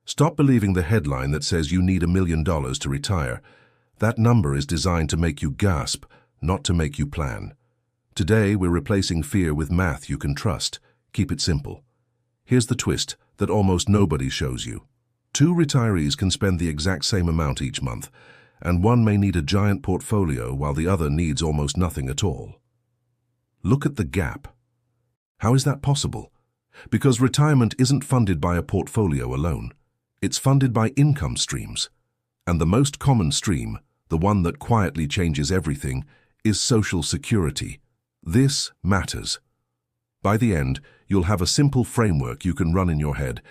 Stop believing the headline that says you need $1 million to retire. That number is designed to make you gasp, not to make you plan. Today, we're replacing fear with math you can trust. Keep it simple. Here's the twist that almost nobody shows you. Two retirees can spend the exact same amount each month, and one may need a giant portfolio while the other needs almost nothing at all. Look at the gap. How is that possible? Because retirement isn't funded by a portfolio alone. It's funded by income streams. And the most common stream, the one that quietly changes everything, is Social Security. This matters. By the end, you'll have a simple framework you can run in your head.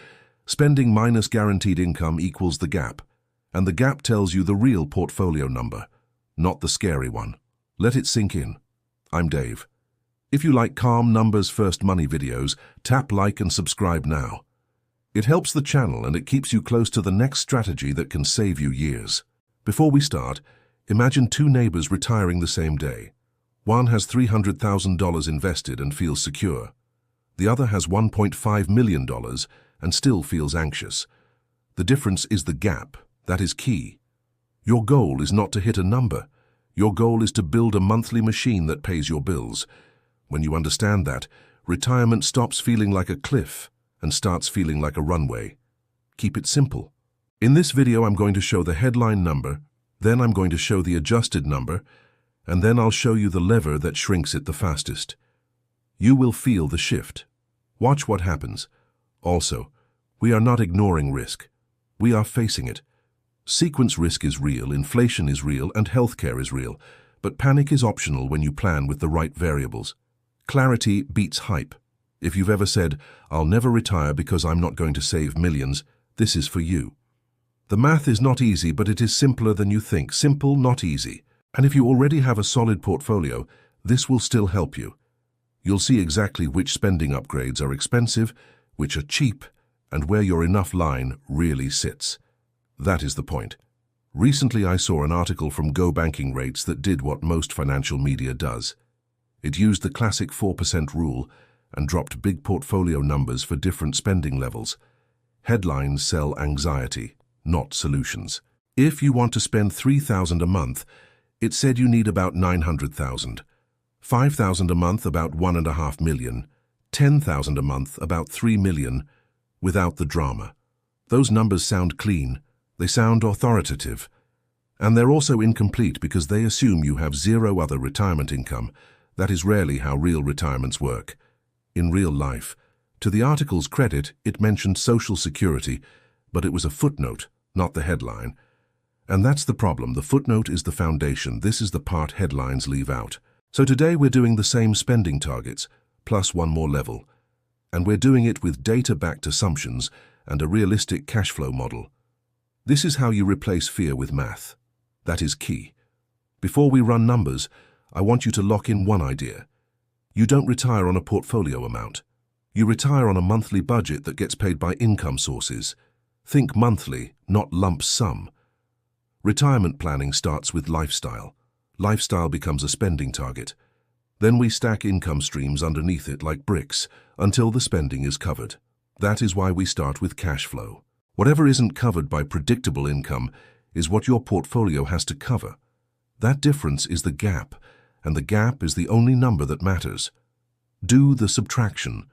Spending minus guaranteed income equals the gap, and the gap tells you the real portfolio number, not the scary one. Let it sink in. I'm Dave. If you like calm numbers first money videos, tap like and subscribe now. It helps the channel and it keeps you close to the next strategy that can save you years. Before we start, imagine two neighbors retiring the same day. One has $300,000 invested and feels secure. The other has $1.5 million and still feels anxious. The difference is the gap. That is key. Your goal is not to hit a number. Your goal is to build a monthly machine that pays your bills. When you understand that, retirement stops feeling like a cliff and starts feeling like a runway. Keep it simple. In this video, I'm going to show the headline number, then I'm going to show the adjusted number, and then I'll show you the lever that shrinks it the fastest. You will feel the shift. Watch what happens. Also, we are not ignoring risk. We are facing it. Sequence risk is real, inflation is real, and healthcare is real, but panic is optional when you plan with the right variables. Clarity beats hype. If you've ever said, "I'll never retire because I'm not going to save millions," this is for you. The math is not easy, but it is simpler than you think. Simple, not easy. And if you already have a solid portfolio, this will still help you. You'll see exactly which spending upgrades are expensive, which are cheap, and where your enough line really sits. That is the point. Recently, I saw an article from Go Banking Rates that did what most financial media does. It used the classic 4% rule and dropped big portfolio numbers for different spending levels. Headlines sell anxiety, not solutions. If you want to spend $3,000 a month, it said you need about $900,000. $5,000 a month, about $1.5 million. $10,000 a month, about $3 million, without the drama. Those numbers sound clean. They sound authoritative. And they're also incomplete because they assume you have zero other retirement income. That is rarely how real retirements work. In real life, to the article's credit, it mentioned Social Security, but it was a footnote, not the headline. And that's the problem. The footnote is the foundation. This is the part headlines leave out. So today we're doing the same spending targets, plus one more level. And we're doing it with data-backed assumptions and a realistic cash flow model. This is how you replace fear with math. That is key. Before we run numbers, I want you to lock in one idea. You don't retire on a portfolio amount. You retire on a monthly budget that gets paid by income sources. Think monthly, not lump sum. Retirement planning starts with lifestyle. Lifestyle becomes a spending target. Then we stack income streams underneath it like bricks until the spending is covered. That is why we start with cash flow. Whatever isn't covered by predictable income is what your portfolio has to cover. That difference is the gap, and the gap is the only number that matters. Do the subtraction.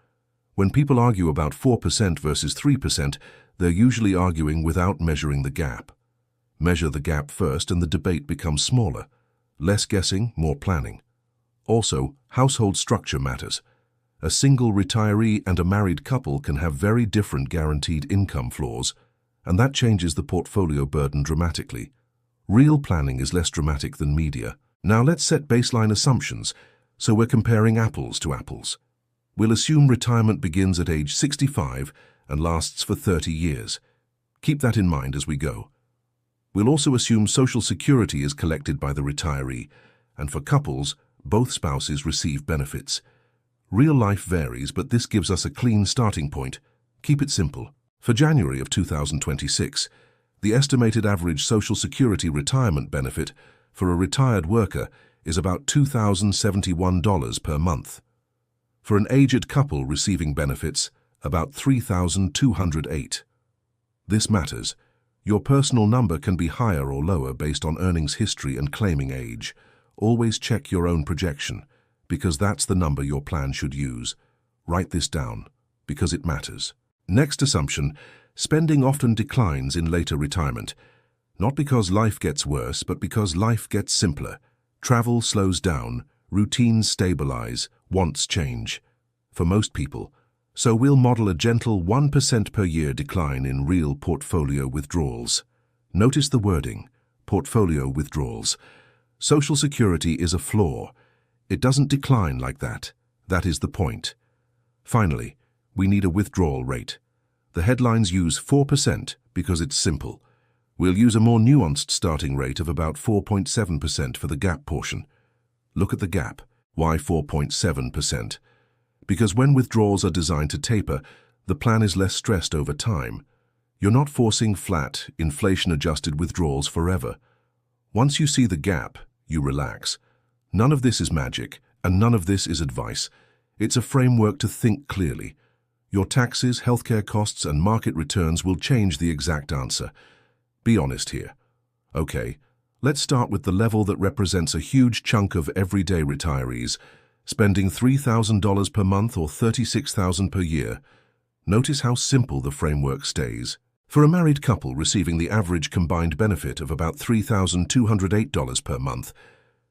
When people argue about 4% versus 3%, they're usually arguing without measuring the gap. Measure the gap first and the debate becomes smaller. Less guessing, more planning. Also, household structure matters. A single retiree and a married couple can have very different guaranteed income floors, and that changes the portfolio burden dramatically. Real planning is less dramatic than media. Now let's set baseline assumptions, so we're comparing apples to apples. We'll assume retirement begins at age 65 and lasts for 30 years. Keep that in mind as we go. We'll also assume Social Security is collected by the retiree, and for couples, both spouses receive benefits. Real life varies, but this gives us a clean starting point. Keep it simple. For January of 2026, the estimated average Social Security retirement benefit for a retired worker is about $2,071 per month. For an aged couple receiving benefits, about $3,208. This matters. Your personal number can be higher or lower based on earnings history and claiming age. Always check your own projection, because that's the number your plan should use. Write this down, because it matters. Next assumption, spending often declines in later retirement. Not because life gets worse, but because life gets simpler. Travel slows down, routines stabilize, wants change. For most people. So we'll model a gentle 1% per year decline in real portfolio withdrawals. Notice the wording, portfolio withdrawals. Social Security is a flaw. It doesn't decline like that. That is the point. Finally, we need a withdrawal rate. The headlines use 4% because it's simple. We'll use a more nuanced starting rate of about 4.7% for the gap portion. Look at the gap. Why 4.7%? Because when withdrawals are designed to taper, the plan is less stressed over time. You're not forcing flat, inflation-adjusted withdrawals forever. Once you see the gap, you relax. None of this is magic, and none of this is advice. It's a framework to think clearly. Your taxes, healthcare costs, and market returns will change the exact answer. Be honest here. Okay, let's start with the level that represents a huge chunk of everyday retirees, spending $3,000 per month or $36,000 per year. Notice how simple the framework stays. For a married couple receiving the average combined benefit of about $3,208 per month,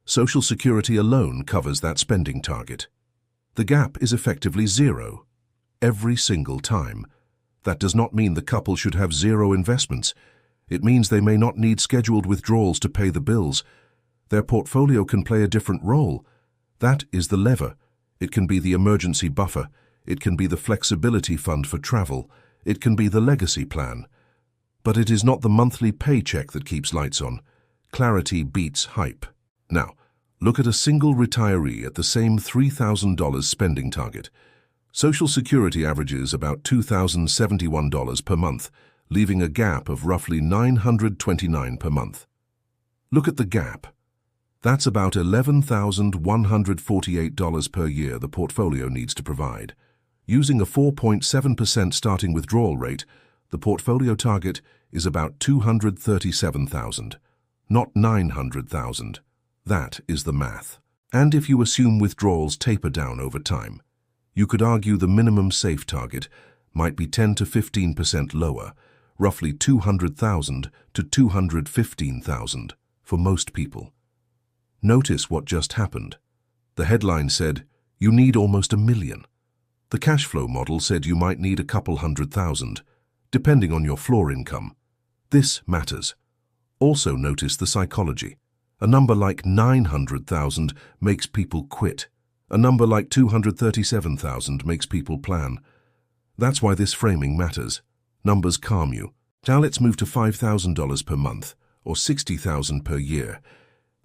Social Security alone covers that spending target. The gap is effectively zero, every single time. That does not mean the couple should have zero investments. It means they may not need scheduled withdrawals to pay the bills. Their portfolio can play a different role. That is the lever. It can be the emergency buffer. It can be the flexibility fund for travel. It can be the legacy plan. But it is not the monthly paycheck that keeps lights on. Clarity beats hype. Now, look at a single retiree at the same $3,000 spending target. Social Security averages about $2,071 per month, leaving a gap of roughly $929 per month. Look at the gap. That's about $11,148 per year the portfolio needs to provide. Using a 4.7% starting withdrawal rate, the portfolio target is about $237,000, not $900,000. That is the math. And if you assume withdrawals taper down over time, you could argue the minimum safe target might be 10 to 15% lower, roughly $200,000 to $215,000 for most people. Notice what just happened. The headline said, you need almost $1 million. The cash flow model said you might need a couple $100,000, depending on your floor income. This matters. Also notice the psychology. A number like 900,000 makes people quit. A number like 237,000 makes people plan. That's why this framing matters. Numbers calm you. Now let's move to $5,000 per month, or $60,000 per year.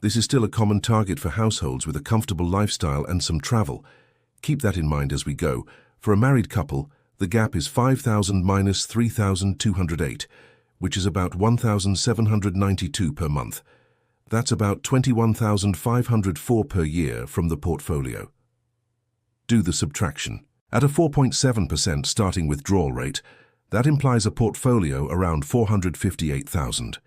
This is still a common target for households with a comfortable lifestyle and some travel. Keep that in mind as we go. For a married couple, the gap is $5,000 minus $3,208, which is about $1,792 per month. That's about $21,504 per year from the portfolio. Do the subtraction. At a 4.7% starting withdrawal rate, that implies a portfolio around $458,000.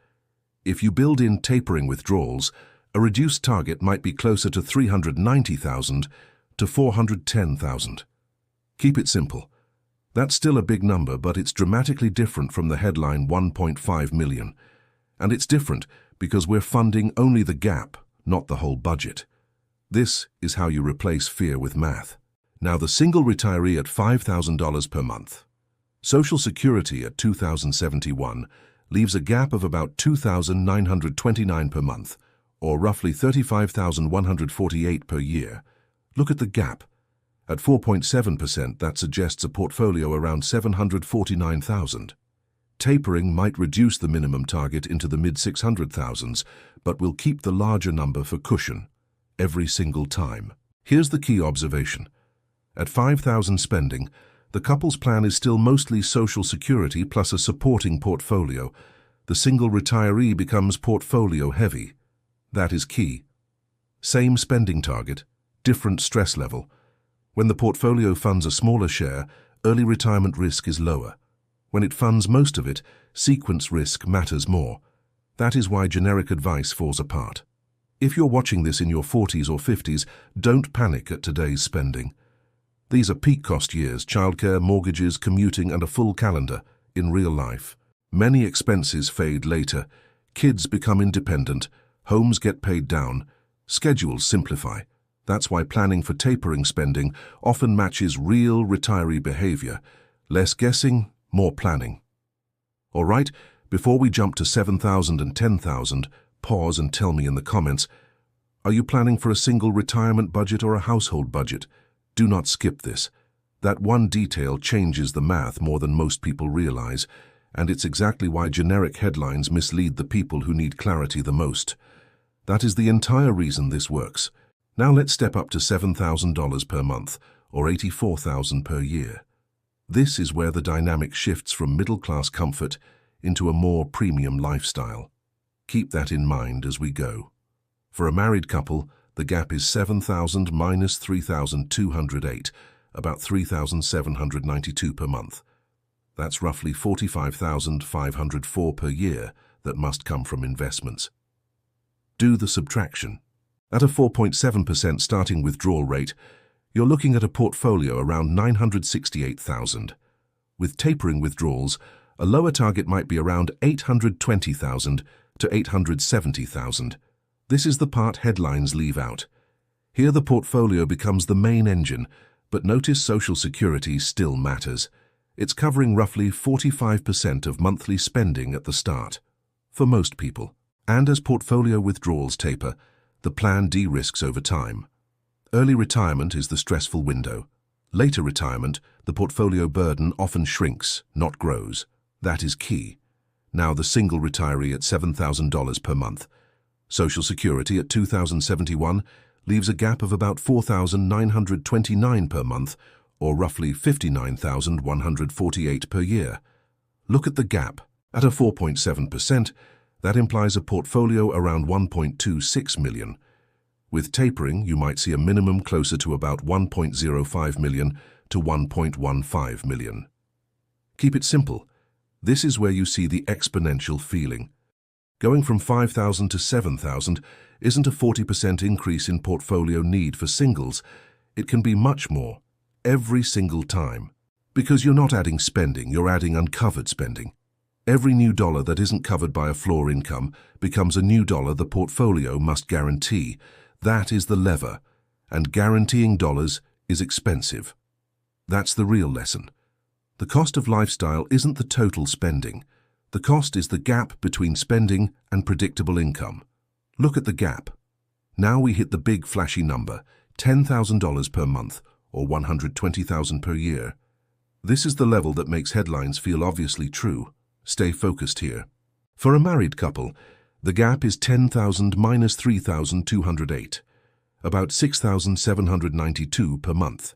If you build in tapering withdrawals, a reduced target might be closer to $390,000 to $410,000. Keep it simple. That's still a big number, but it's dramatically different from the headline $1.5 million. And it's different because we're funding only the gap, not the whole budget. This is how you replace fear with math. Now the single retiree at $5,000 per month. Social Security at $2,071 leaves a gap of about $2,929 per month, or roughly $35,148 per year. Look at the gap. At 4.7%, that suggests a portfolio around $749,000. Tapering might reduce the minimum target into the mid-600,000s, but will keep the larger number for cushion every single time. Here's the key observation. At $5,000 spending, the couple's plan is still mostly Social Security plus a supporting portfolio. The single retiree becomes portfolio heavy. That is key. Same spending target, different stress level. When the portfolio funds a smaller share, early retirement risk is lower. When it funds most of it, sequence risk matters more. That is why generic advice falls apart. If you're watching this in your 40s or 50s, don't panic at today's spending. These are peak cost years: childcare, mortgages, commuting, and a full calendar. In real life, many expenses fade later. Kids become independent, homes get paid down, schedules simplify. That's why planning for tapering spending often matches real retiree behavior. Less guessing, more planning. All right, before we jump to 7,000 and 10,000, pause and tell me in the comments, are you planning for a single retirement budget or a household budget? Do not skip this. That one detail changes the math more than most people realize, and it's exactly why generic headlines mislead the people who need clarity the most. That is the entire reason this works. Now let's step up to $7,000 per month, or $84,000 per year. This is where the dynamic shifts from middle-class comfort into a more premium lifestyle. Keep that in mind as we go. For a married couple, the gap is 7,000 minus 3,208, about 3,792 per month. That's roughly 45,504 per year that must come from investments. Do the subtraction. At a 4.7% starting withdrawal rate, you're looking at a portfolio around 968,000. With tapering withdrawals, a lower target might be around 820,000 to 870,000. This is the part headlines leave out. Here the portfolio becomes the main engine, but notice Social Security still matters. It's covering roughly 45% of monthly spending at the start, for most people. And as portfolio withdrawals taper, the plan de-risks over time. Early retirement is the stressful window. Later retirement, the portfolio burden often shrinks, not grows. That is key. Now the single retiree at $7,000 per month. Social Security at $2,071 leaves a gap of about $4,929 per month, or roughly $59,148 per year. Look at the gap. At a 4.7%, that implies a portfolio around $1.26 million. With tapering, you might see a minimum closer to about $1.05 million to $1.15 million. Keep it simple. This is where you see the exponential feeling. Going from 5,000 to 7,000 isn't a 40% increase in portfolio need for singles. It can be much more, every single time. Because you're not adding spending, you're adding uncovered spending. Every new dollar that isn't covered by a floor income becomes a new dollar the portfolio must guarantee. That is the lever, and guaranteeing dollars is expensive. That's the real lesson. The cost of lifestyle isn't the total spending. The cost is the gap between spending and predictable income. Look at the gap. Now we hit the big flashy number, $10,000 per month, or $120,000 per year. This is the level that makes headlines feel obviously true. Stay focused here. For a married couple, the gap is 10,000 minus 3,208, about 6,792 per month.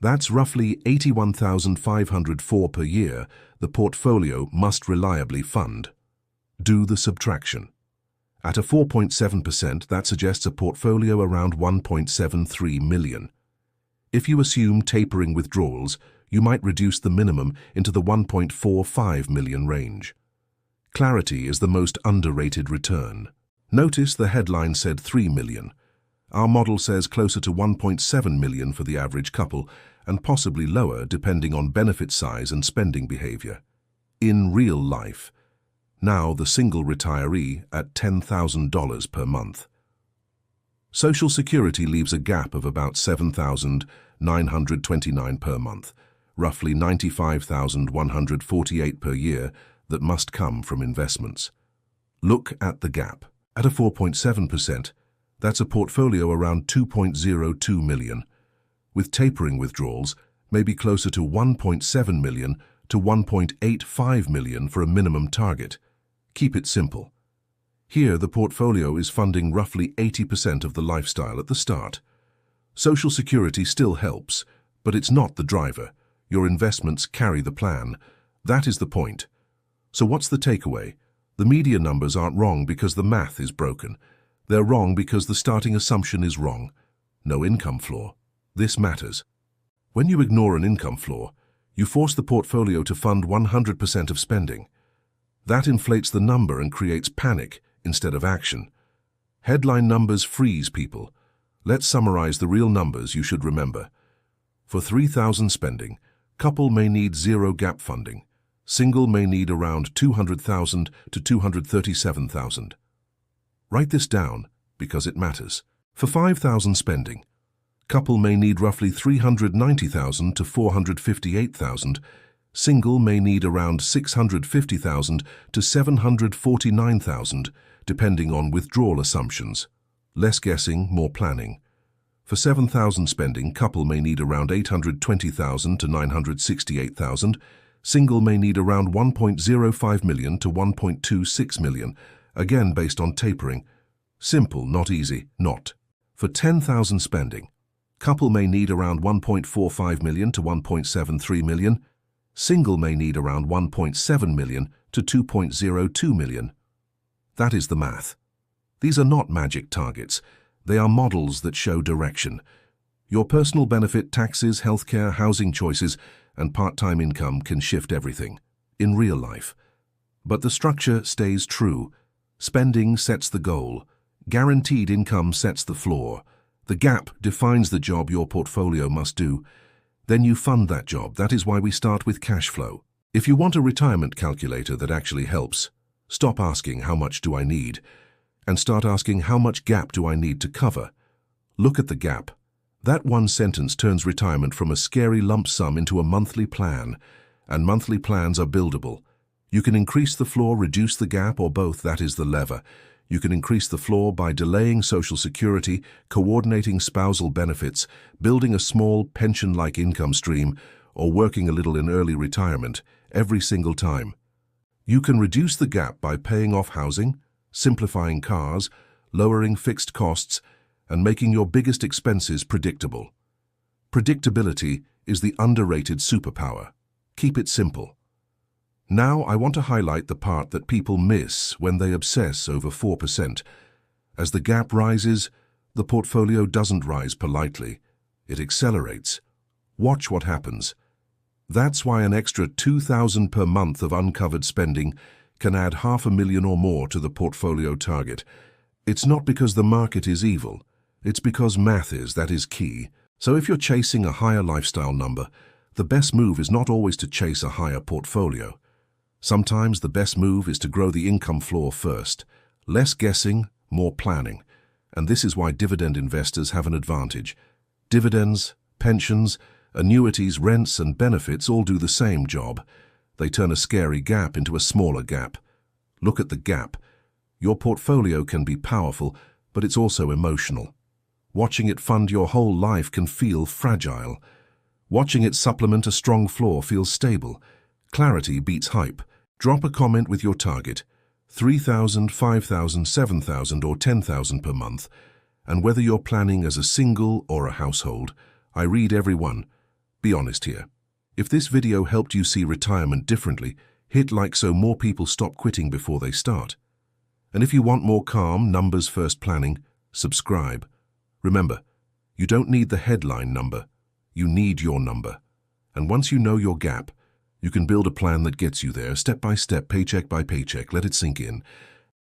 That's roughly 81,504 per year the portfolio must reliably fund. Do the subtraction. At a 4.7%, that suggests a portfolio around 1.73 million. If you assume tapering withdrawals, you might reduce the minimum into the 1.45 million range. Clarity is the most underrated return. Notice the headline said 3 million. Our model says closer to 1.7 million for the average couple, and possibly lower depending on benefit size and spending behavior. In real life, now the single retiree at $10,000 per month. Social Security leaves a gap of about $7,929 per month, roughly $95,148 per year that must come from investments. Look at the gap. At a 4.7%, that's a portfolio around 2.02 million. With tapering withdrawals, maybe closer to 1.7 million to 1.85 million for a minimum target. Keep it simple. Here, the portfolio is funding roughly 80% of the lifestyle at the start. Social Security still helps, but it's not the driver. Your investments carry the plan. That is the point. So what's the takeaway? The media numbers aren't wrong because the math is broken. They're wrong because the starting assumption is wrong. No income floor. This matters. When you ignore an income floor, You force the portfolio to fund 100% of spending. That inflates the number and creates panic instead of action. Headline numbers freeze people. Let's summarize the real numbers you should remember. For 3,000 spending, couple may need zero gap funding. Single may need around 200,000 to 237,000. Write this down because it matters. For 5,000 spending, couple may need roughly 390,000 to 458,000. Single may need around 650,000 to 749,000, depending on withdrawal assumptions. Less guessing, more planning. For 7,000 spending, couple may need around 820,000 to 968,000. Single may need around 1.05 million to 1.26 million, again based on tapering. Simple, not easy, not. For 10,000 spending, couple may need around 1.45 million to 1.73 million. Single may need around 1.7 million to 2.02 million. That is the math. These are not magic targets. They are models that show direction. Your personal benefit, taxes, healthcare, housing choices, and part-time income can shift everything in real life. But the structure stays true. Spending sets the goal. Guaranteed income sets the floor. The gap defines the job your portfolio must do. Then you fund that job. That is why we start with cash flow. If you want a retirement calculator that actually helps, stop asking how much do I need and start asking how much gap do I need to cover. Look at the gap. That one sentence turns retirement from a scary lump sum into a monthly plan, and monthly plans are buildable. You can increase the floor, reduce the gap, or both. That is the lever. You can increase the floor by delaying Social Security, coordinating spousal benefits, building a small pension-like income stream, or working a little in early retirement every single time. You can reduce the gap by paying off housing, simplifying cars, lowering fixed costs, and making your biggest expenses predictable. Predictability is the underrated superpower. Keep it simple. Now I want to highlight the part that people miss when they obsess over 4%. As the gap rises, the portfolio doesn't rise politely. It accelerates. Watch what happens. That's why an extra 2,000 per month of uncovered spending can add 500,000 or more to the portfolio target. It's not because the market is evil. It's because math is. That is key. So if you're chasing a higher lifestyle number, the best move is not always to chase a higher portfolio. Sometimes the best move is to grow the income floor first. Less guessing, more planning. And this is why dividend investors have an advantage. Dividends, pensions, annuities, rents, and benefits all do the same job. They turn a scary gap into a smaller gap. Look at the gap. Your portfolio can be powerful, but it's also emotional. Watching it fund your whole life can feel fragile. Watching it supplement a strong floor feels stable. Clarity beats hype. Drop a comment with your target, 3,000, 5,000, 7,000, or 10,000 per month. And whether you're planning as a single or a household, I read every one. Be honest here. If this video helped you see retirement differently, hit like so more people stop quitting before they start. And if you want more calm, numbers-first planning, subscribe. Remember, you don't need the headline number. You need your number. And once you know your gap, you can build a plan that gets you there, step by step, paycheck by paycheck. Let it sink in.